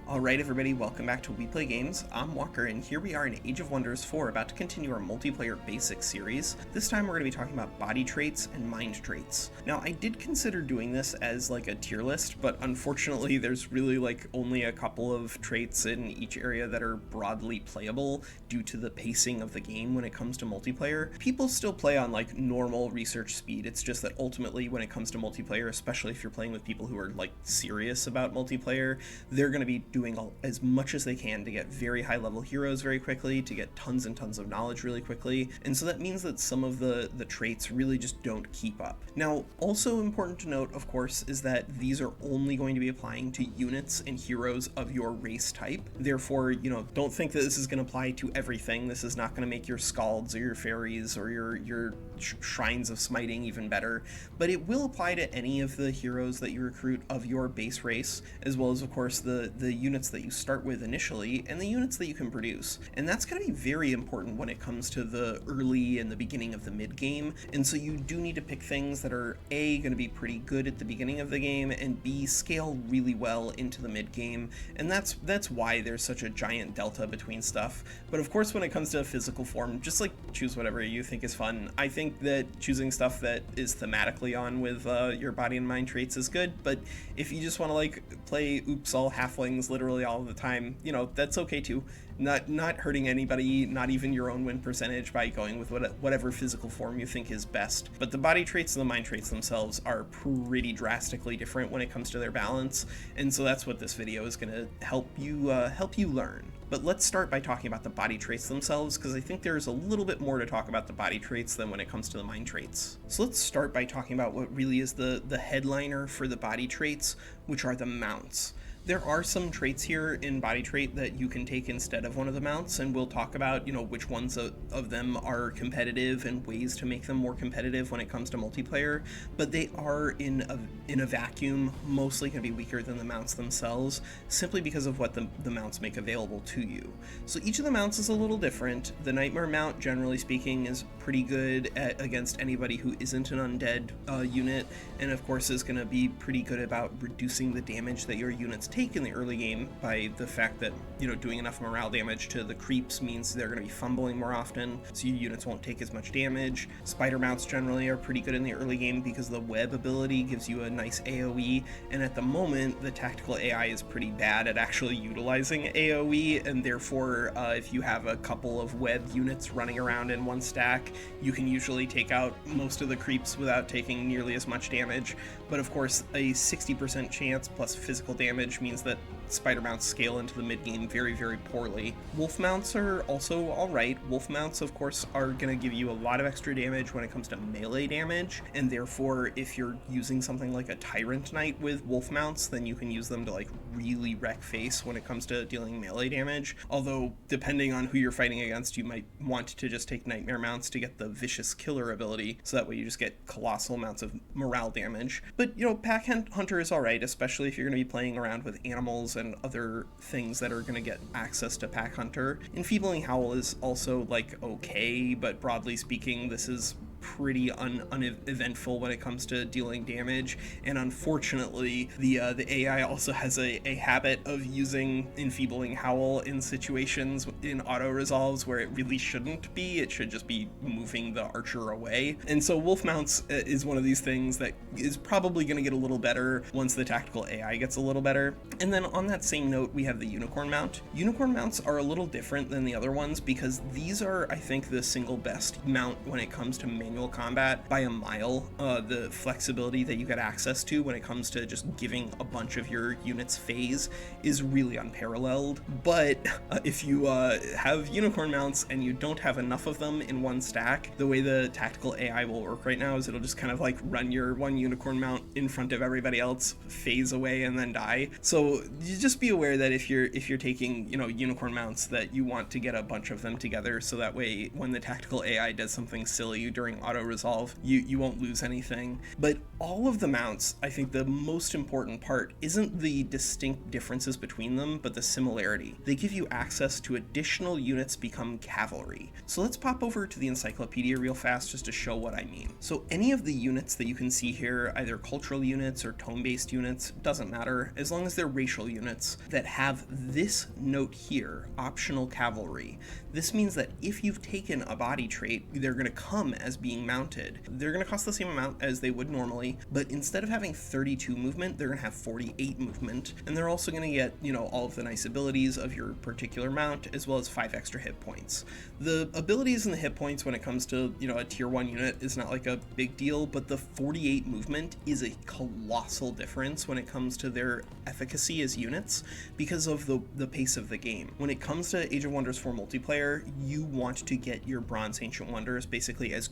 Alright everybody, welcome back to We Play Games. I'm Walker, and here we are in Age of Wonders 4, about to continue our multiplayer basics series. This time we're going to be talking about body traits and mind traits. Now, I did consider doing this as like a tier list, but unfortunately there's really only a couple of traits in each area that are broadly playable due to the pacing of the game when it comes to multiplayer. People still play on normal research speed, it's just that ultimately when it comes to multiplayer, especially if you're playing with people who are serious about multiplayer, they're going to be doing as much as they can to get very high level heroes very quickly, to get tons and tons of knowledge really quickly, and so that means that some of the traits really just don't keep up. Now, also important to note, of course, is that these are only going to be applying to units and heroes of your race type. Therefore, don't think that this is going to apply to everything. This is not going to make your scalds or your fairies or your shrines of smiting even better, but it will apply to any of the heroes that you recruit of your base race, as well as, of course, the units that you start with initially and the units that you can produce. And that's going to be very important when it comes to the early and the beginning of the mid game, and so you do need to pick things that are A, going to be pretty good at the beginning of the game, and B, scale really well into the mid game, and that's why there's such a giant delta between stuff. But of course, when it comes to physical form, just choose whatever you think is fun. I think that choosing stuff that is thematically on with your body and mind traits is good, but if you just want to play oops all halflings literally all the time, that's okay too. Not hurting anybody, not even your own win percentage, by going with whatever physical form you think is best. But the body traits and the mind traits themselves are pretty drastically different when it comes to their balance, and so that's what this video is going to help you learn. But let's start by talking about the body traits themselves, because I think there's a little bit more to talk about the body traits than when it comes to the mind traits. So let's start by talking about what really is the headliner for the body traits, which are the mounts. There are some traits here in body trait that you can take instead of one of the mounts, and we'll talk about, which ones of them are competitive and ways to make them more competitive when it comes to multiplayer, but they are in a vacuum mostly going to be weaker than the mounts themselves, simply because of what the mounts make available to you. So each of the mounts is a little different. The Nightmare mount, generally speaking, is pretty good against anybody who isn't an undead unit, and of course is going to be pretty good about reducing the damage that your units take in the early game by the fact that, doing enough morale damage to the creeps means they're going to be fumbling more often, so your units won't take as much damage. Spider mounts generally are pretty good in the early game because the web ability gives you a nice AoE, and at the moment the tactical AI is pretty bad at actually utilizing AoE, and therefore if you have a couple of web units running around in one stack, you can usually take out most of the creeps without taking nearly as much damage. But of course, a 60% chance plus physical damage means that spider mounts scale into the mid game very, very poorly. Wolf mounts are also alright. Wolf mounts, of course, are going to give you a lot of extra damage when it comes to melee damage, and therefore if you're using something like a Tyrant Knight with wolf mounts, then you can use them to really wreck face when it comes to dealing melee damage. Although, depending on who you're fighting against, you might want to just take Nightmare mounts to get the Vicious Killer ability, so that way you just get colossal amounts of morale damage. But, Pack Hunter is alright, especially if you're going to be playing around with animals and other things that are going to get access to Pack Hunter. Enfeebling Howl is also okay, but broadly speaking, this is pretty uneventful when it comes to dealing damage, and unfortunately the AI also has a habit of using Enfeebling Howl in situations in auto resolves where it really shouldn't be. It should just be moving the archer away, and so wolf mounts is one of these things that is probably going to get a little better once the tactical AI gets a little better. And then on that same note, we have the unicorn mount. Unicorn mounts are a little different than the other ones because these are, I think, the single best mount when it comes to manual combat by a mile. The flexibility that you get access to when it comes to just giving a bunch of your units phase is really unparalleled. But if you have unicorn mounts and you don't have enough of them in one stack, the way the tactical AI will work right now is it'll just kind of run your one unicorn mount in front of everybody else, phase away, and then die. So you just be aware that if you're taking unicorn mounts, that you want to get a bunch of them together, so that way when the tactical AI does something silly during using auto resolve, you won't lose anything. But all of the mounts, I think the most important part isn't the distinct differences between them, but the similarity. They give you access to additional units become cavalry. So let's pop over to the encyclopedia real fast just to show what I mean. So any of the units that you can see here, either cultural units or tome-based units, doesn't matter, as long as they're racial units that have this note here, optional cavalry. This means that if you've taken a body trait, they're going to come as being mounted. They're going to cost the same amount as they would normally, but instead of having 32 movement, they're going to have 48 movement, and they're also going to get, all of the nice abilities of your particular mount, as well as 5 extra hit points. The abilities and the hit points when it comes to, a tier 1 unit is not like a big deal, but the 48 movement is a colossal difference when it comes to their efficacy as units because of the pace of the game. When it comes to Age of Wonders 4 multiplayer, you want to get your Bronze Ancient Wonders basically as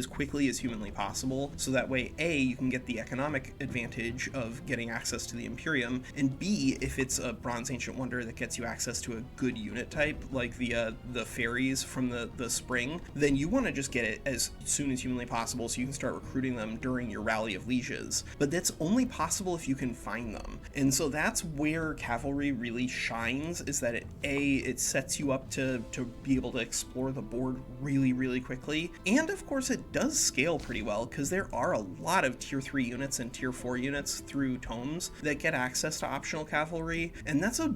quickly as humanly possible, so that way A, you can get the economic advantage of getting access to the Imperium, and B, if it's a Bronze Ancient Wonder that gets you access to a good unit type, like the fairies from the spring, then you want to just get it as soon as humanly possible so you can start recruiting them during your Rally of Lieges. But that's only possible if you can find them. And so that's where cavalry really shines, is that it sets you up to be able to explore the board really, really quickly. And of course it does scale pretty well, because there are a lot of tier 3 units and tier 4 units through tomes that get access to optional cavalry, and that's a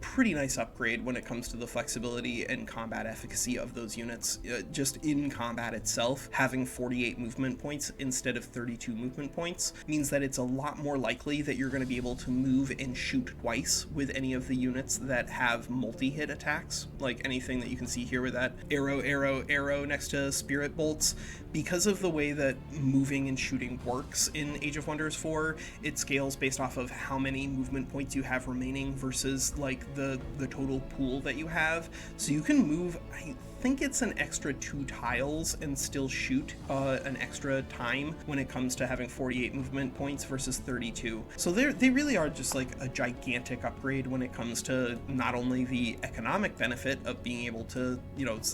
pretty nice upgrade when it comes to the flexibility and combat efficacy of those units. Just in combat itself, having 48 movement points instead of 32 movement points means that it's a lot more likely that you're going to be able to move and shoot twice with any of the units that have multi-hit attacks, like anything that you can see here with that arrow next to spirit bolts. Because of the way that moving and shooting works in Age of Wonders 4, it scales based off of how many movement points you have remaining versus like the total pool that you have. So you can move, I think it's an extra 2 tiles and still shoot an extra time when it comes to having 48 movement points versus 32. So they really are just like a gigantic upgrade when it comes to not only the economic benefit of being able to,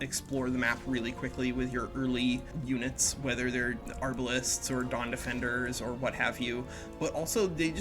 explore the map really quickly with your early units, whether they're Arbalists or Dawn Defenders or what have you, but also they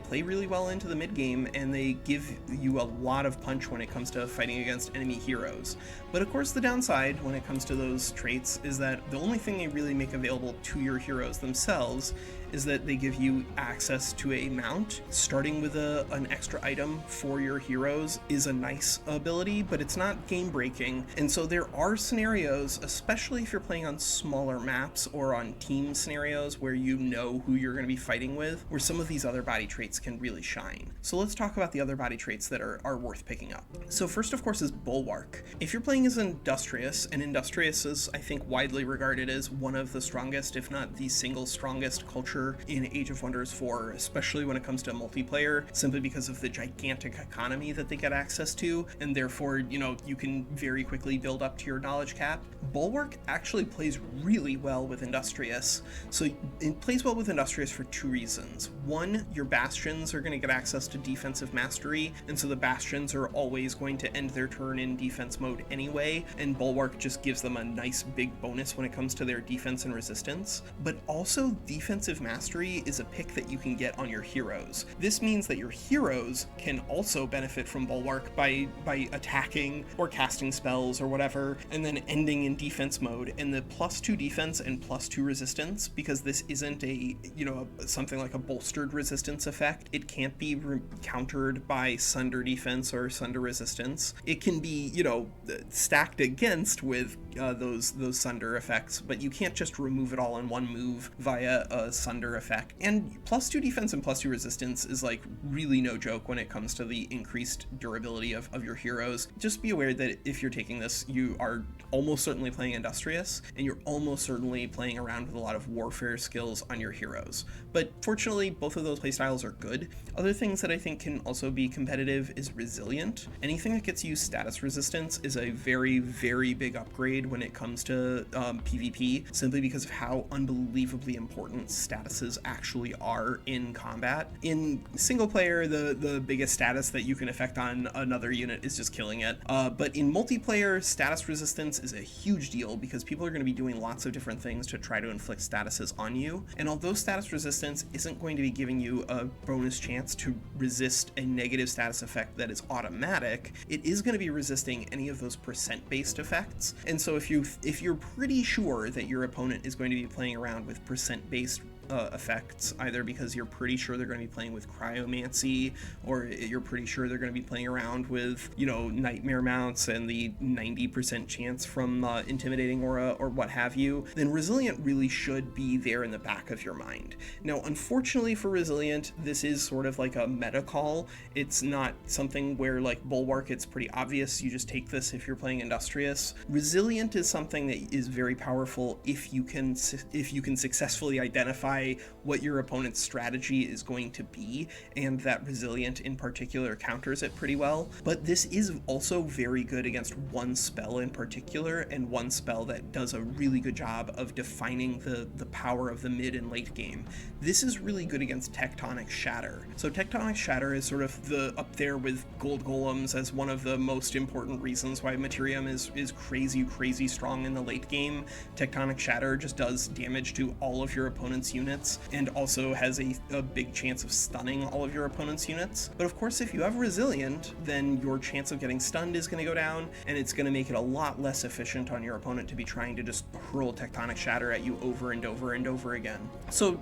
play really well into the mid game, and they give you a lot of punch when it comes to fighting against enemy heroes. But of course the downside when it comes to those traits is that the only thing they really make available to your heroes themselves is that they give you access to a mount. Starting with an extra item for your heroes is a nice ability, but it's not game breaking. And so there are scenarios, especially if you're playing on smaller maps or on team scenarios where you know who you're going to be fighting with, where some of these other body traits can really shine. So let's talk about the other body traits that are worth picking up. So first, of course, is Bulwark. If you're playing as Industrious, and Industrious is, I think, widely regarded as one of the strongest, if not the single strongest culture in Age of Wonders 4, especially when it comes to multiplayer, simply because of the gigantic economy that they get access to, and therefore, you can very quickly build up to your knowledge cap. Bulwark actually plays really well with Industrious. So it plays well with Industrious for 2 reasons. One, your Bastions are going to get access to defensive mastery, and so the Bastions are always going to end their turn in defense mode anyway, and Bulwark just gives them a nice big bonus when it comes to their defense and resistance. But also, defensive mastery is a pick that you can get on your heroes. This means that your heroes can also benefit from Bulwark by attacking or casting spells or whatever, and then ending in defense mode. And the +2 defense and +2 resistance, because this isn't something like a bolstered resistance effect, it can't be countered by Sunder defense or Sunder resistance. It can be, stacked against with those Sunder effects, but you can't just remove it all in one move via a Sunder effect. And +2 defense and +2 resistance is like really no joke when it comes to the increased durability of your heroes. Just be aware that if you're taking this, you are almost certainly playing Industrious, and you're almost certainly playing around with a lot of warfare skills on your heroes. But fortunately, both of those playstyles are good. Other things that I think can also be competitive is Resilient. Anything that gets you status resistance is a very, very big upgrade when it comes to PvP, simply because of how unbelievably important status statuses actually are in combat. In single player, the biggest status that you can affect on another unit is just killing it. But in multiplayer, status resistance is a huge deal because people are going to be doing lots of different things to try to inflict statuses on you. And although status resistance isn't going to be giving you a bonus chance to resist a negative status effect that is automatic, it is going to be resisting any of those percent-based effects. And so if you're pretty sure that your opponent is going to be playing around with percent-based effects, either because you're pretty sure they're going to be playing with cryomancy, or you're pretty sure they're going to be playing around with, nightmare mounts and the 90% chance from intimidating aura or what have you, then resilient really should be there in the back of your mind. Now, unfortunately for resilient, this is sort of like a meta call. It's not something where, like bulwark, it's pretty obvious. You just take this if you're playing industrious. Resilient is something that is very powerful if you can successfully identify what your opponent's strategy is going to be, and that resilient in particular counters it pretty well. But this is also very good against one spell in particular, and one spell that does a really good job of defining the power of the mid and late game. This is really good against Tectonic Shatter. So Tectonic Shatter is sort of up there with Gold Golems as one of the most important reasons why Materium is crazy strong in the late game. Tectonic Shatter just does damage to all of your opponent's units, and also has a big chance of stunning all of your opponent's units. But of course, if you have resilient, then your chance of getting stunned is going to go down, and it's going to make it a lot less efficient on your opponent to be trying to just hurl Tectonic Shatter at you over and over and over again. So,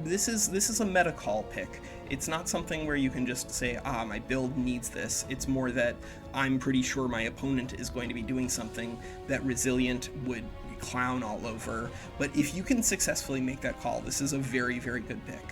this is a meta call pick. It's not something where you can just say, my build needs this. It's more that I'm pretty sure my opponent is going to be doing something that resilient would clown all over. But if you can successfully make that call, this is a very, very good pick.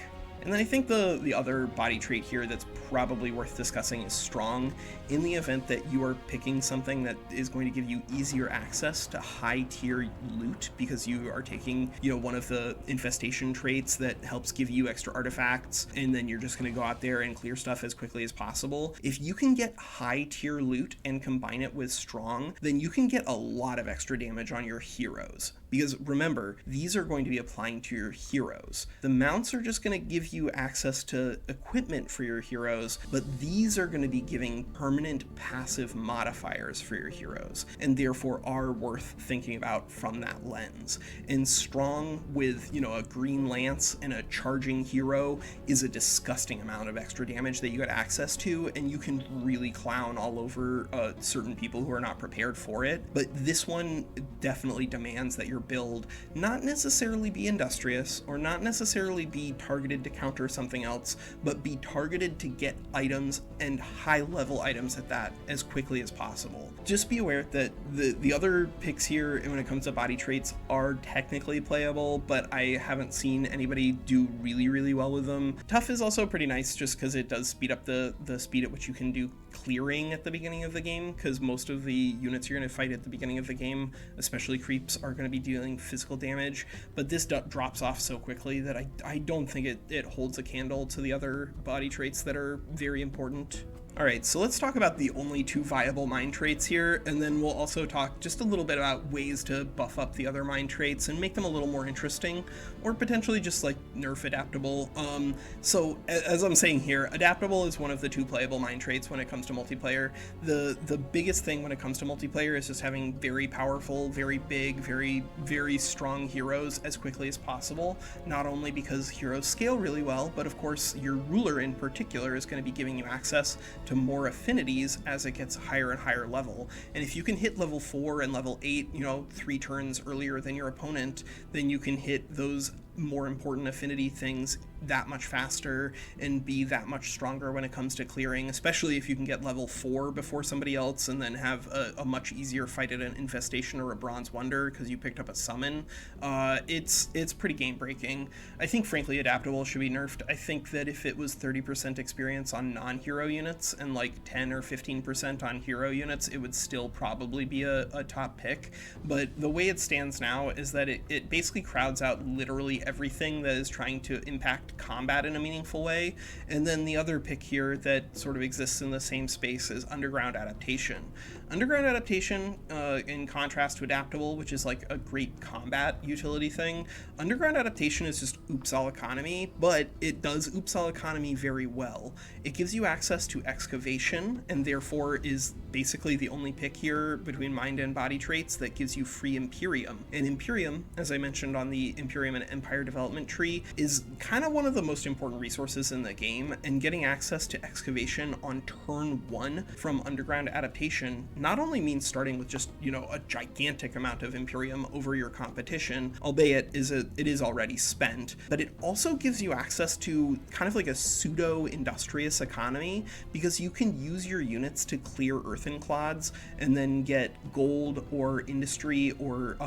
And then I think the other body trait here that's probably worth discussing is strong. In the event that you are picking something that is going to give you easier access to high tier loot because you are taking, one of the infestation traits that helps give you extra artifacts, and then you're just going to go out there and clear stuff as quickly as possible. If you can get high tier loot and combine it with strong, then you can get a lot of extra damage on your heroes. Because remember, these are going to be applying to your heroes. The mounts are just going to give you access to equipment for your heroes, but these are going to be giving permanent passive modifiers for your heroes, and therefore are worth thinking about from that lens. And strong with, a green lance and a charging hero is a disgusting amount of extra damage that you get access to, and you can really clown all over certain people who are not prepared for it. But this one definitely demands that your build not necessarily be industrious, or not necessarily be targeted to counter something else, but be targeted to get items, and high level items at that, as quickly as possible. Just be aware that the other picks here when it comes to body traits are technically playable, but I haven't seen anybody do really well with them. Tough is also pretty nice just because it does speed up the speed at which you can do clearing at the beginning of the game, because most of the units you're going to fight at the beginning of the game, especially creeps, are going to be dealing physical damage, but this drops off so quickly that I don't think it holds a candle to the other body traits that are very important. Alright, so let's talk about the only two viable mind traits here, and then we'll also talk just a little bit about ways to buff up the other mind traits and make them a little more interesting, or potentially just like nerf adaptable. So as I'm saying here, adaptable is one of the two playable mind traits when it comes to multiplayer. The biggest thing when it comes to multiplayer is just having very powerful, very big, very strong heroes as quickly as possible, not only because heroes scale really well, but of course your ruler in particular is going to be giving you access to more affinities as it gets higher and higher level. And if you can hit level 4 and level 8, 3 turns earlier than your opponent, then you can hit those more important affinity things that much faster and be that much stronger when it comes to clearing, especially if you can get level 4 before somebody else and then have a much easier fight at an infestation or a bronze wonder because you picked up a summon. It's pretty game breaking. I think frankly adaptable should be nerfed. I think that if it was 30% experience on non-hero units and like 10 or 15% on hero units, it would still probably be a top pick. But the way it stands now is that it basically crowds out literally everything that is trying to impact combat in a meaningful way. And then the other pick here that sort of exists in the same space is Underground Adaptation. Underground Adaptation, in contrast to Adaptable, which is like a great combat utility thing, Underground Adaptation is just oops all economy, but it does oops all economy very well. It gives you access to excavation, and therefore is basically the only pick here between mind and body traits that gives you free Imperium. And Imperium, as I mentioned on the Imperium and Empire development tree, is kind of one of the most important resources in the game, and getting access to excavation on turn 1 from Underground Adaptation not only means starting with just, a gigantic amount of Imperium over your competition, albeit it is already spent, but it also gives you access to kind of like a pseudo-industrious economy, because you can use your units to clear earthen clods and then get gold or industry or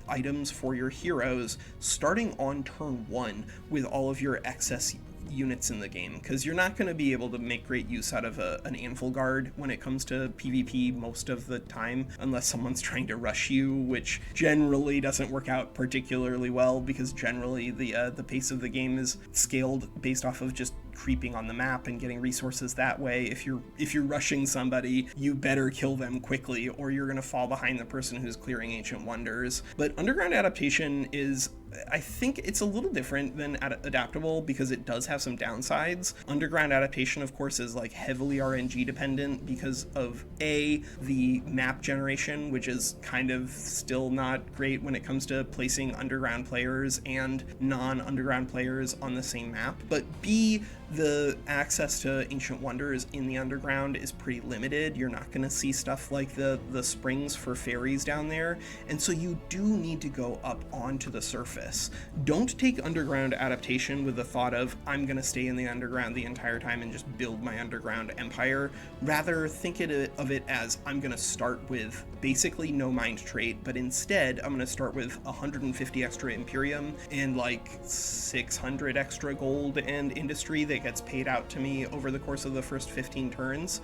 items for your heroes starting on turn 1 with all of your excess units in the game, because you're not going to be able to make great use out of an anvil guard when it comes to PvP most of the time, unless someone's trying to rush you, which generally doesn't work out particularly well, because generally the pace of the game is scaled based off of just creeping on the map and getting resources that way. If you're rushing somebody, you better kill them quickly, or you're going to fall behind the person who's clearing Ancient Wonders. But Underground Adaptation is, I think it's a little different than Adaptable, because it does have some downsides. Underground Adaptation, of course, is like heavily RNG dependent because of the map generation, which is kind of still not great when it comes to placing underground players and non-underground players on the same map, but B, the access to Ancient Wonders in the underground is pretty limited. You're not going to see stuff like the springs for fairies down there, and so you do need to go up onto the surface. Don't take Underground Adaptation with the thought of, I'm going to stay in the underground the entire time and just build my underground empire. Rather, think of it as, I'm going to start with basically no mind trait, but instead I'm going to start with 150 extra Imperium and like 600 extra gold and industry that gets paid out to me over the course of the first 15 turns.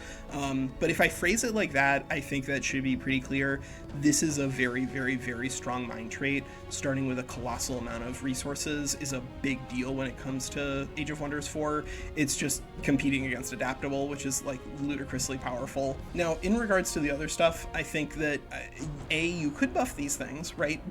But if I phrase it like that, I think that should be pretty clear. This is a very, very, very strong mind trait. Starting with a colossal amount of resources is a big deal when it comes to Age of Wonders 4. It's just competing against Adaptable, which is like ludicrously powerful. Now, in regards to the other stuff, I think that you could buff these things, right?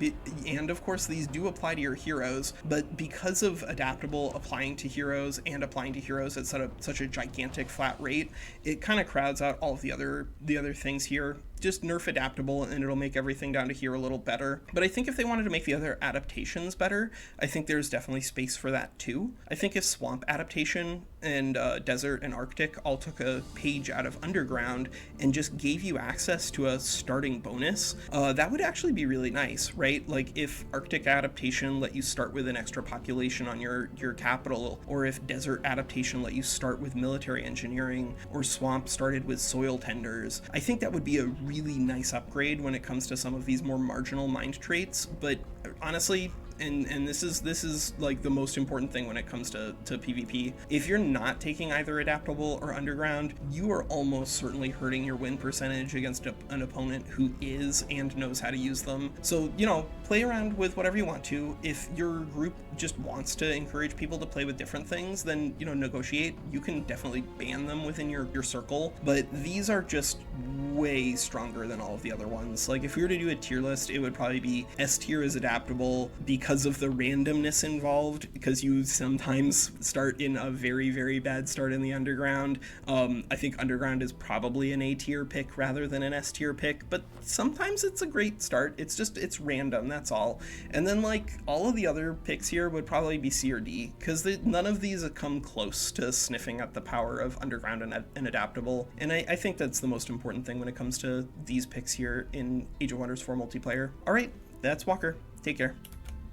And of course, these do apply to your heroes, but because of Adaptable applying to heroes and applying to heroes at such a gigantic flat rate, it kind of crowds out all of the other things here. Just nerf Adaptable and it'll make everything down to here a little better. But I think if they wanted to make the other adaptations better, I think there's definitely space for that too. I think if Swamp Adaptation and Desert and Arctic all took a page out of Underground and just gave you access to a starting bonus, that would actually be really nice, right? Like if Arctic Adaptation let you start with an extra population on your capital, or if Desert Adaptation let you start with military engineering, or Swamp started with soil tenders, I think that would be a really nice upgrade when it comes to some of these more marginal mind traits. But honestly, and this is like the most important thing when it comes to PvP. If you're not taking either Adaptable or Underground, you are almost certainly hurting your win percentage against an opponent who is and knows how to use them. So, play around with whatever you want to. If your group just wants to encourage people to play with different things, then, negotiate. You can definitely ban them within your circle, but these are just way stronger than all of the other ones. Like if we were to do a tier list, it would probably be S tier is Adaptable because of the randomness involved, because you sometimes start in a very, very bad start in the underground. I think Underground is probably an A tier pick rather than an S tier pick, but sometimes it's a great start. It's random, that's all. And then like all of the other picks here would probably be C or D, because none of these come close to sniffing at the power of Underground and Adaptable. And I think that's the most important thing when it comes to these picks here in Age of Wonders 4 multiplayer. All right, that's Walker. Take care.